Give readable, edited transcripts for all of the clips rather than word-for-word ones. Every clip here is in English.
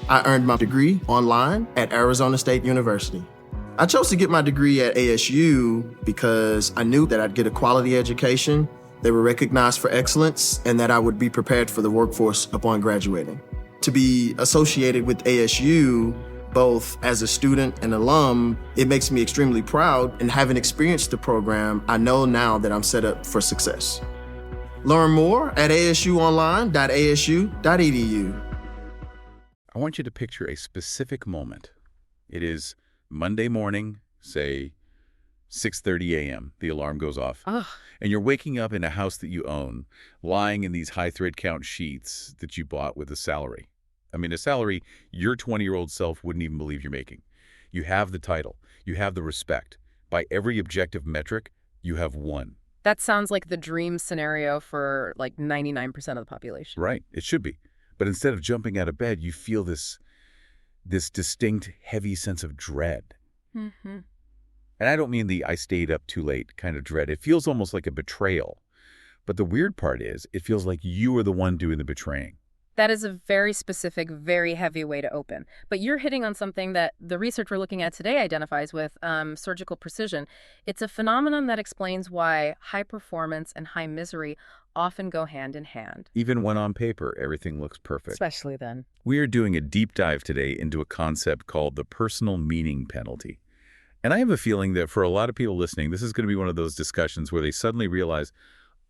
I earned my degree online at Arizona State University. I chose to get my degree at ASU because I knew that I'd get a quality education, they were recognized for excellence, and that I would be prepared for the workforce upon graduating. To be associated with ASU, both as a student and alum, it makes me extremely proud, and having experienced the program, I know now that I'm set up for success. Learn more at asuonline.asu.edu. I want you to picture a specific moment. It is Monday morning, say 6:30 a.m. The alarm goes off. Ugh. And you're waking up in a house that you own, lying in these high thread count sheets that you bought with a salary. I mean, a salary your 20-year-old self wouldn't even believe you're making. You have the title. You have the respect. By every objective metric, you have won. That sounds like the dream scenario for like 99% of the population. Right. It should be. But instead of jumping out of bed, you feel this distinct, heavy sense of dread. Mm-hmm. And I don't mean the I stayed up too late kind of dread. It feels almost like a betrayal. But the weird part is, it feels like you are the one doing the betraying. That is a very specific, very heavy way to open. But you're hitting on something that the research we're looking at today identifies with surgical precision. It's a phenomenon that explains why high performance and high misery often go hand in hand. Even when on paper, everything looks perfect. Especially then. We are doing a deep dive today into a concept called the personal meaning penalty. And I have a feeling that for a lot of people listening, this is going to be one of those discussions where they suddenly realize,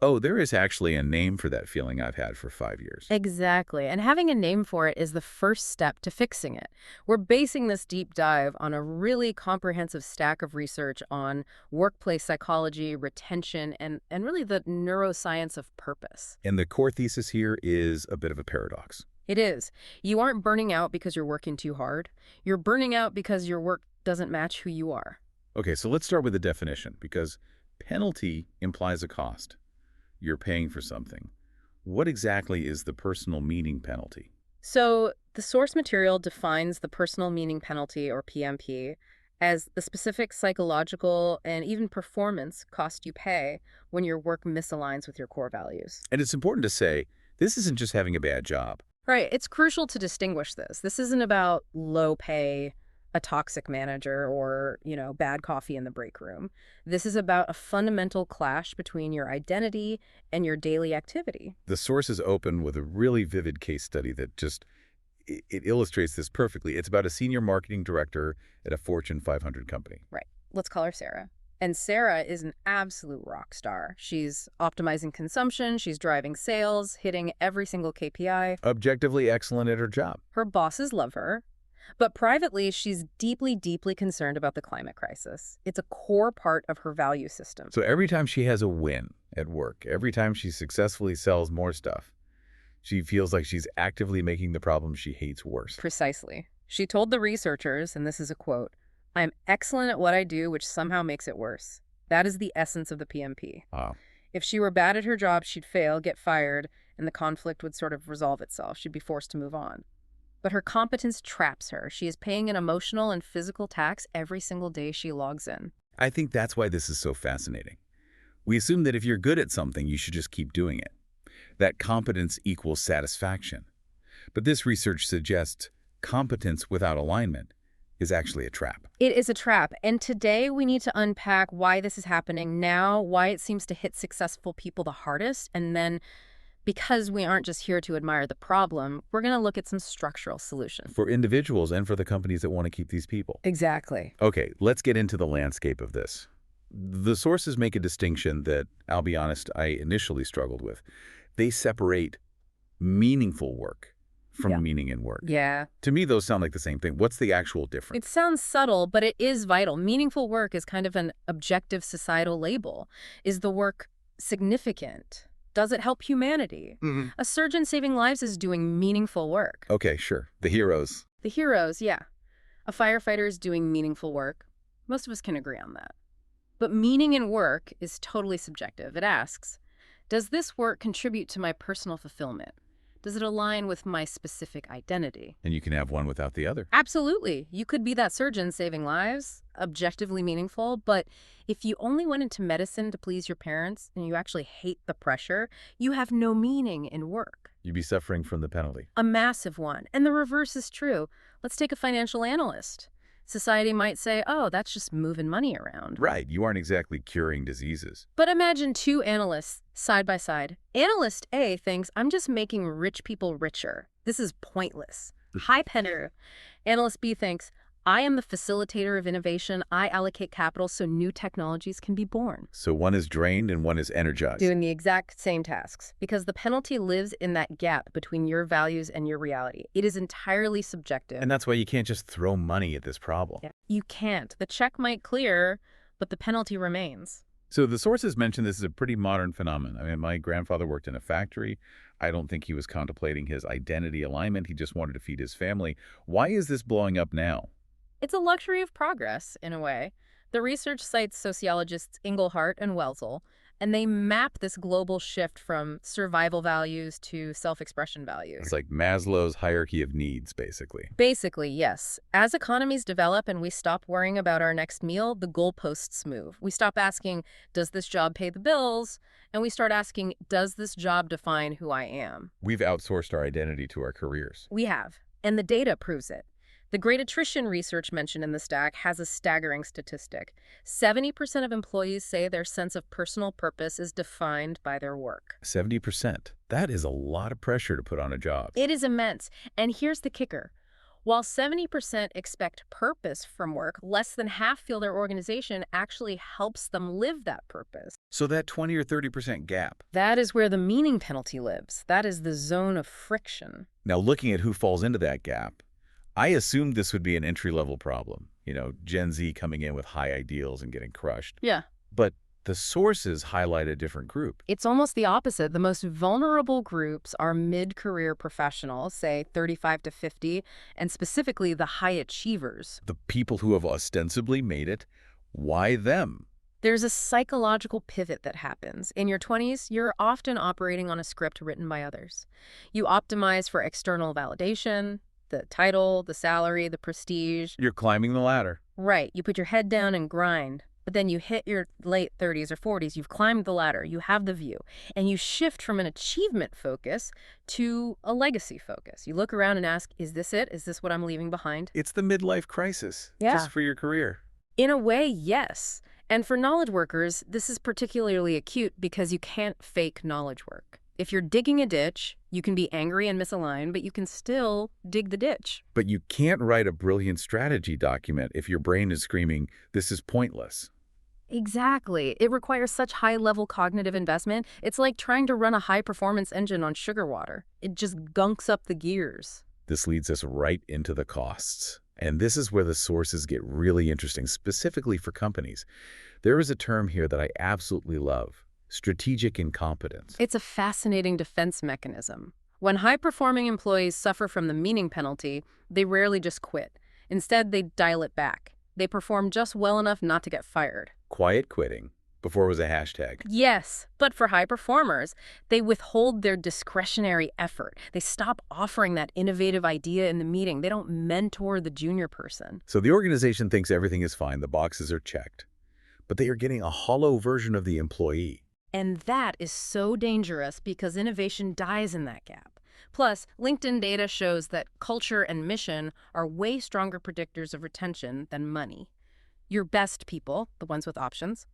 oh, there is actually a name for that feeling I've had for 5 years. Exactly. And having a name for it is the first step to fixing it. We're basing this deep dive on a really comprehensive stack of research on workplace psychology, retention, and really the neuroscience of purpose. And the core thesis here is a bit of a paradox. It is. You aren't burning out because you're working too hard. You're burning out because your work doesn't match who you are. Okay, so let's start with the definition, because penalty implies a cost. You're paying for something. What exactly is the personal meaning penalty? So the source material defines the personal meaning penalty, or PMP, as the specific psychological and even performance cost you pay when your work misaligns with your core values. And it's important to say, this isn't just having a bad job. Right. It's crucial to distinguish this. This isn't about low pay, a toxic manager, or, bad coffee in the break room. This is about a fundamental clash between your identity and your daily activity. The source is open with a really vivid case study that it illustrates this perfectly. It's about a senior marketing director at a Fortune 500 company. Right. Let's call her Sarah. And Sarah is an absolute rock star. She's optimizing consumption, she's driving sales, hitting every single KPI. Objectively excellent at her job. Her bosses love her. But privately, she's deeply, deeply concerned about the climate crisis. It's a core part of her value system. So every time she has a win at work, every time she successfully sells more stuff, she feels like she's actively making the problem she hates worse. Precisely. She told the researchers, and this is a quote, "I'm excellent at what I do, which somehow makes it worse." That is the essence of the PMP. Wow. If she were bad at her job, she'd fail, get fired, and the conflict would sort of resolve itself. She'd be forced to move on. But her competence traps her. She is paying an emotional and physical tax every single day she logs in. I think that's why this is so fascinating. We assume that if you're good at something, you should just keep doing it. That competence equals satisfaction. But this research suggests competence without alignment is actually a trap. It is a trap. And today we need to unpack why this is happening now, why it seems to hit successful people the hardest, and then because we aren't just here to admire the problem, we're going to look at some structural solutions. For individuals and for the companies that want to keep these people. Exactly. Okay, let's get into the landscape of this. The sources make a distinction that, I'll be honest, I initially struggled with. They separate meaningful work from meaning in work. Yeah. To me, those sound like the same thing. What's the actual difference? It sounds subtle, but it is vital. Meaningful work is kind of an objective societal label. Is the work significant? Does it help humanity? Mm-hmm. A surgeon saving lives is doing meaningful work. Okay, sure. The heroes. The heroes, yeah. A firefighter is doing meaningful work. Most of us can agree on that. But meaning in work is totally subjective. It asks, does this work contribute to my personal fulfillment? Does it align with my specific identity? And you can have one without the other. Absolutely. You could be that surgeon saving lives, objectively meaningful, but if you only went into medicine to please your parents and you actually hate the pressure, you have no meaning in work. You'd be suffering from the penalty. A massive one. And the reverse is true. Let's take a financial analyst. Society might say, oh, that's just moving money around. Right, you aren't exactly curing diseases. But imagine two analysts side by side. Analyst A thinks, I'm just making rich people richer. This is pointless. High penner. Analyst B thinks, I am the facilitator of innovation. I allocate capital so new technologies can be born. So one is drained and one is energized. Doing the exact same tasks, because the penalty lives in that gap between your values and your reality. It is entirely subjective. And that's why you can't just throw money at this problem. Yeah. You can't. The check might clear, but the penalty remains. So the sources mention this is a pretty modern phenomenon. I mean, my grandfather worked in a factory. I don't think he was contemplating his identity alignment. He just wanted to feed his family. Why is this blowing up now? It's a luxury of progress, in a way. The research cites sociologists Engelhardt and Welzel, and they map this global shift from survival values to self-expression values. It's like Maslow's hierarchy of needs, basically. Basically, yes. As economies develop and we stop worrying about our next meal, the goalposts move. We stop asking, does this job pay the bills? And we start asking, does this job define who I am? We've outsourced our identity to our careers. We have, and the data proves it. The great attrition research mentioned in the stack has a staggering statistic. 70% of employees say their sense of personal purpose is defined by their work. 70%. That is a lot of pressure to put on a job. It is immense. And here's the kicker. While 70% expect purpose from work, less than half feel their organization actually helps them live that purpose. So that 20 or 30% gap. That is where the meaning penalty lives. That is the zone of friction. Now, looking at who falls into that gap, I assumed this would be an entry-level problem. You know, Gen Z coming in with high ideals and getting crushed. Yeah. But the sources highlight a different group. It's almost the opposite. The most vulnerable groups are mid-career professionals, say 35 to 50, and specifically the high achievers. The people who have ostensibly made it, why them? There's a psychological pivot that happens. In your 20s, you're often operating on a script written by others. You optimize for external validation, the title, the salary, the prestige. You're climbing the ladder. Right. You put your head down and grind. But then you hit your late 30s or 40s, you've climbed the ladder, you have the view, and you shift from an achievement focus to a legacy focus. You look around and ask, is this it? Is this what I'm leaving behind? It's the midlife crisis, Yeah. just for your career. In a way, yes. And for knowledge workers, this is particularly acute because you can't fake knowledge work. If you're digging a ditch, you can be angry and misaligned, but you can still dig the ditch. But you can't write a brilliant strategy document if your brain is screaming, this is pointless. Exactly. It requires such high-level cognitive investment. It's like trying to run a high-performance engine on sugar water. It just gunks up the gears. This leads us right into the costs. And this is where the sources get really interesting, specifically for companies. There is a term here that I absolutely love. Strategic incompetence. It's a fascinating defense mechanism. When high-performing employees suffer from the meaning penalty, they rarely just quit. Instead, they dial it back. They perform just well enough not to get fired. Quiet quitting. Before it was a hashtag. Yes, but for high performers, they withhold their discretionary effort. They stop offering that innovative idea in the meeting. They don't mentor the junior person. So the organization thinks everything is fine, the boxes are checked. But they are getting a hollow version of the employee. And that is so dangerous because innovation dies in that gap. Plus, LinkedIn data shows that culture and mission are way stronger predictors of retention than money. Your best people, the ones with options,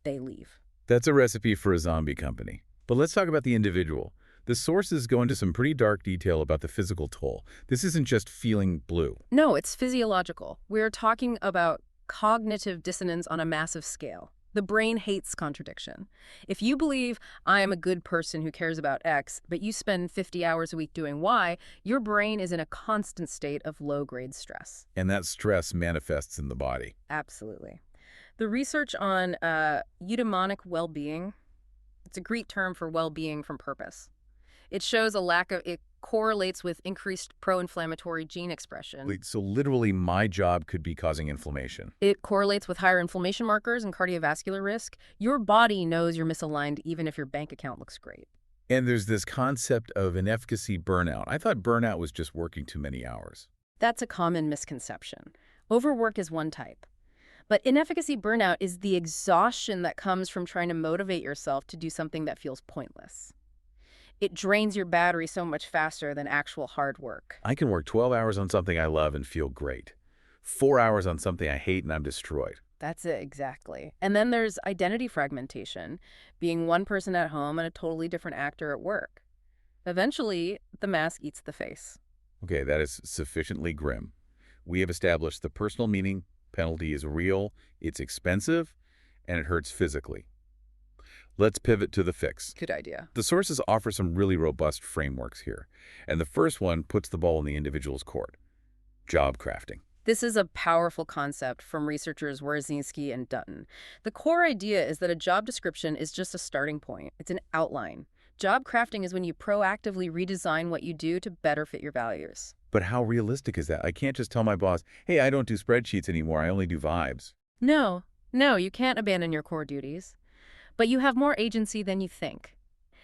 they leave. That's a recipe for a zombie company. But let's talk about the individual. The sources go into some pretty dark detail about the physical toll. This isn't just feeling blue. No, it's physiological. We're talking about cognitive dissonance on a massive scale. The brain hates contradiction. If you believe I am a good person who cares about X, but you spend 50 hours a week doing Y, your brain is in a constant state of low-grade stress. And that stress manifests in the body. Absolutely. The research on eudaimonic well-being, it's a Greek term for well-being from purpose. It shows it correlates with increased pro-inflammatory gene expression. So literally my job could be causing inflammation. It correlates with higher inflammation markers and cardiovascular risk. Your body knows you're misaligned even if your bank account looks great. And there's this concept of inefficacy burnout. I thought burnout was just working too many hours. That's a common misconception. Overwork is one type. But inefficacy burnout is the exhaustion that comes from trying to motivate yourself to do something that feels pointless. It drains your battery so much faster than actual hard work. I can work 12 hours on something I love and feel great. 4 hours on something I hate and I'm destroyed. That's it, exactly. And then there's identity fragmentation, being one person at home and a totally different actor at work. Eventually, the mask eats the face. Okay, that is sufficiently grim. We have established the personal meaning penalty is real, it's expensive, and it hurts physically. Let's pivot to the fix. Good idea. The sources offer some really robust frameworks here, and the first one puts the ball in the individual's court. Job crafting. This is a powerful concept from researchers Wierzynski and Dutton. The core idea is that a job description is just a starting point. It's an outline. Job crafting is when you proactively redesign what you do to better fit your values. But how realistic is that? I can't just tell my boss, hey, I don't do spreadsheets anymore, I only do vibes. No, you can't abandon your core duties. But you have more agency than you think.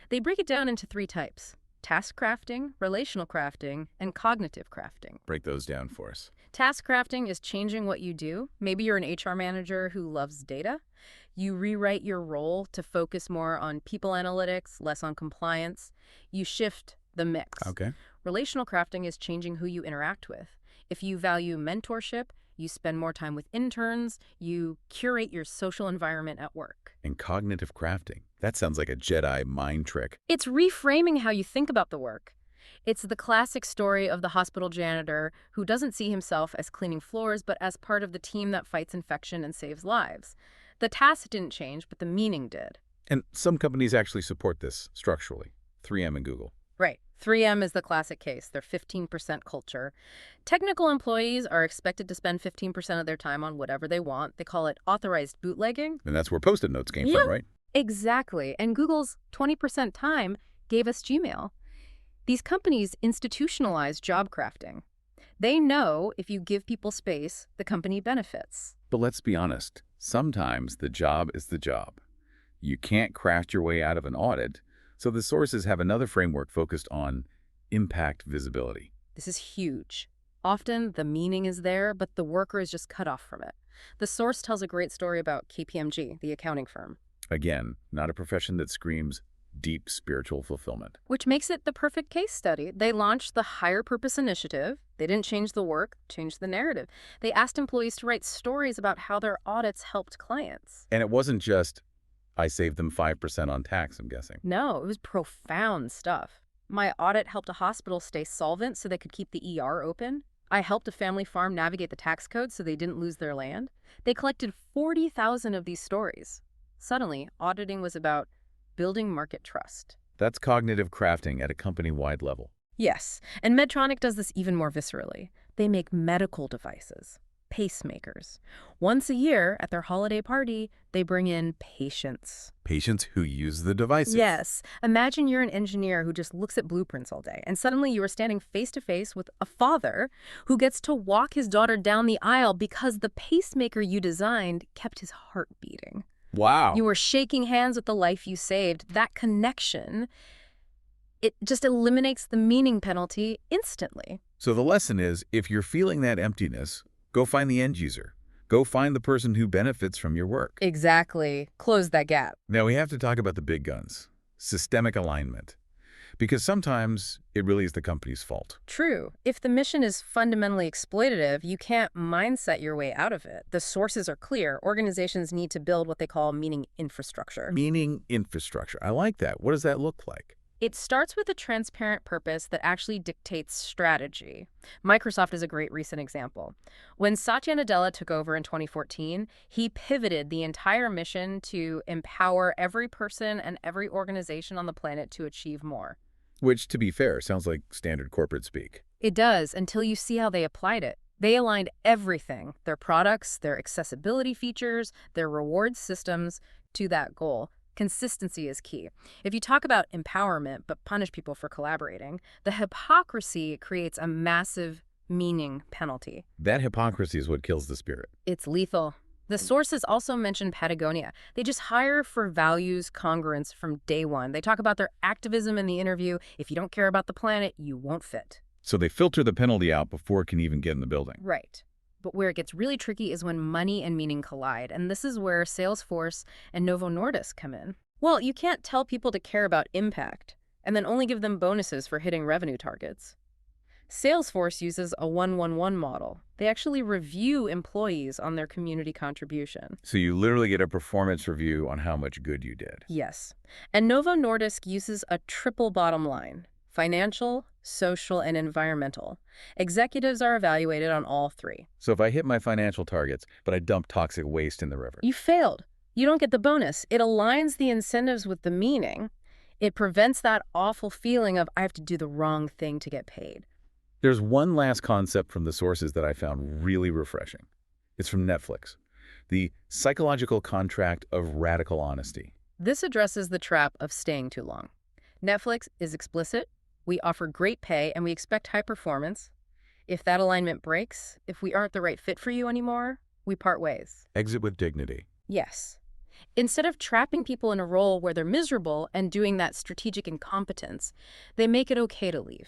They break it down into 3 types: task crafting, relational crafting, and cognitive crafting. Break those down for us. Task crafting is changing what you do. Maybe you're an HR manager who loves data. You rewrite your role to focus more on people analytics, less on compliance. You shift the mix. Okay. Relational crafting is changing who you interact with. If you value mentorship, you spend more time with interns, you curate your social environment at work. And cognitive crafting. That sounds like a Jedi mind trick. It's reframing how you think about the work. It's the classic story of the hospital janitor who doesn't see himself as cleaning floors, but as part of the team that fights infection and saves lives. The task didn't change, but the meaning did. And some companies actually support this structurally. 3M and Google. Right. 3M is the classic case. They're 15% culture. Technical employees are expected to spend 15% of their time on whatever they want. They call it authorized bootlegging. And that's where Post-it notes came Yeah. from, right? Exactly. And Google's 20% time gave us Gmail. These companies institutionalize job crafting. They know if you give people space, the company benefits. But let's be honest. Sometimes the job is the job. You can't craft your way out of an audit, so the sources have another framework focused on impact visibility. This is huge. Often the meaning is there, but the worker is just cut off from it. The source tells a great story about KPMG, the accounting firm. Again, not a profession that screams deep spiritual fulfillment. Which makes it the perfect case study. They launched the Higher Purpose Initiative. They didn't change the work, changed the narrative. They asked employees to write stories about how their audits helped clients. And it wasn't just, I saved them 5% on tax, I'm guessing. No, it was profound stuff. My audit helped a hospital stay solvent so they could keep the ER open. I helped a family farm navigate the tax code so they didn't lose their land. They collected 40,000 of these stories. Suddenly, auditing was about building market trust. That's cognitive crafting at a company-wide level. Yes, and Medtronic does this even more viscerally. They make medical devices, pacemakers. Once a year, at their holiday party, they bring in patients. Patients who use the devices. Yes. Imagine you're an engineer who just looks at blueprints all day, and suddenly you are standing face-to-face with a father who gets to walk his daughter down the aisle because the pacemaker you designed kept his heart beating. Wow. You were shaking hands with the life you saved. That connection, it just eliminates the meaning penalty instantly. So the lesson is, if you're feeling that emptiness, go find the end user. Go find the person who benefits from your work. Exactly. Close that gap. Now we have to talk about the big guns. Systemic alignment. Because sometimes it really is the company's fault. True. If the mission is fundamentally exploitative, you can't mindset your way out of it. The sources are clear. Organizations need to build what they call meaning infrastructure. Meaning infrastructure. I like that. What does that look like? It starts with a transparent purpose that actually dictates strategy. Microsoft is a great recent example. When Satya Nadella took over in 2014, he pivoted the entire mission to empower every person and every organization on the planet to achieve more. Which, to be fair, sounds like standard corporate speak. It does, until you see how they applied it. They aligned everything, their products, their accessibility features, their reward systems, to that goal. Consistency is key. If you talk about empowerment but punish people for collaborating, the hypocrisy creates a massive meaning penalty. That hypocrisy is what kills the spirit. It's lethal. The sources also mention Patagonia. They just hire for values congruence from day one. They talk about their activism in the interview. If you don't care about the planet, you won't fit. So they filter the penalty out before it can even get in the building. Right. But where it gets really tricky is when money and meaning collide. And this is where Salesforce and Novo Nordisk come in. Well, you can't tell people to care about impact and then only give them bonuses for hitting revenue targets. Salesforce uses a 1-1-1 model. They actually review employees on their community contribution. So you literally get a performance review on how much good you did. Yes. And Novo Nordisk uses a triple bottom line: financial, social, and environmental. Executives are evaluated on all three. So if I hit my financial targets, but I dump toxic waste in the river, You failed. You don't get the bonus. It aligns the incentives with the meaning. It prevents that awful feeling of I have to do the wrong thing to get paid. There's one last concept from the sources that I found really refreshing. It's from Netflix. The psychological contract of radical honesty. This addresses the trap of staying too long. Netflix is explicit. We offer great pay and we expect high performance. If that alignment breaks, if we aren't the right fit for you anymore, we part ways. Exit with dignity. Yes. Instead of trapping people in a role where they're miserable and doing that strategic incompetence, they make it okay to leave.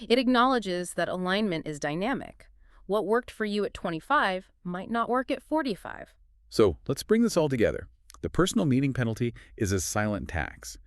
It acknowledges that alignment is dynamic. What worked for you at 25 might not work at 45. So let's bring this all together. The personal meaning penalty is a silent tax.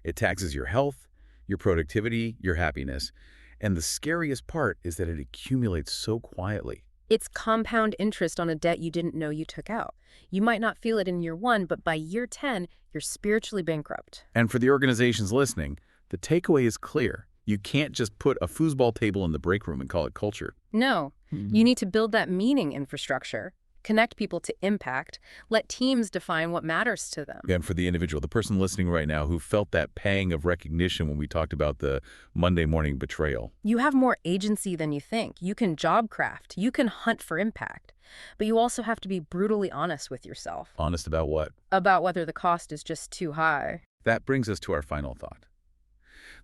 It taxes your health, your productivity, your happiness. And the scariest part is that it accumulates so quietly. It's compound interest on a debt you didn't know you took out. You might not feel it in year 1, but by year 10, you're spiritually bankrupt. And for the organizations listening, the takeaway is clear. You can't just put a foosball table in the break room and call it culture. No, you need to build that meaning infrastructure, connect people to impact, let teams define what matters to them. And for the individual, the person listening right now who felt that pang of recognition when we talked about the Monday morning betrayal. You have more agency than you think. You can job craft. You can hunt for impact. But you also have to be brutally honest with yourself. Honest about what? About whether the cost is just too high. That brings us to our final thought.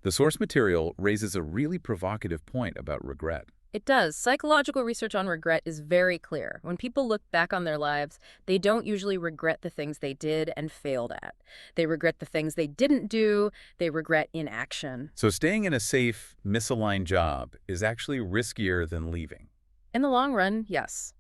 The source material raises a really provocative point about regret. It does. Psychological research on regret is very clear. When people look back on their lives, they don't usually regret the things they did and failed at. They regret the things they didn't do. They regret inaction. So staying in a safe, misaligned job is actually riskier than leaving. In the long run, yes.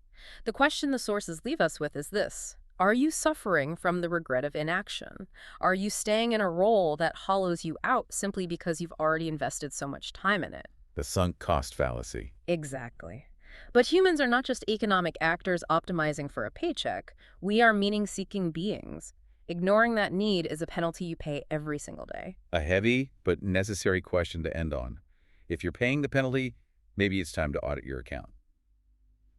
The question the sources leave us with is this: are you suffering from the regret of inaction? Are you staying in a role that hollows you out simply because you've already invested so much time in it? The sunk cost fallacy. Exactly. But humans are not just economic actors optimizing for a paycheck. We are meaning-seeking beings. Ignoring that need is a penalty you pay every single day. A heavy but necessary question to end on. If you're paying the penalty, maybe it's time to audit your account.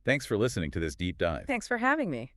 Thanks for listening to this deep dive. Thanks for having me.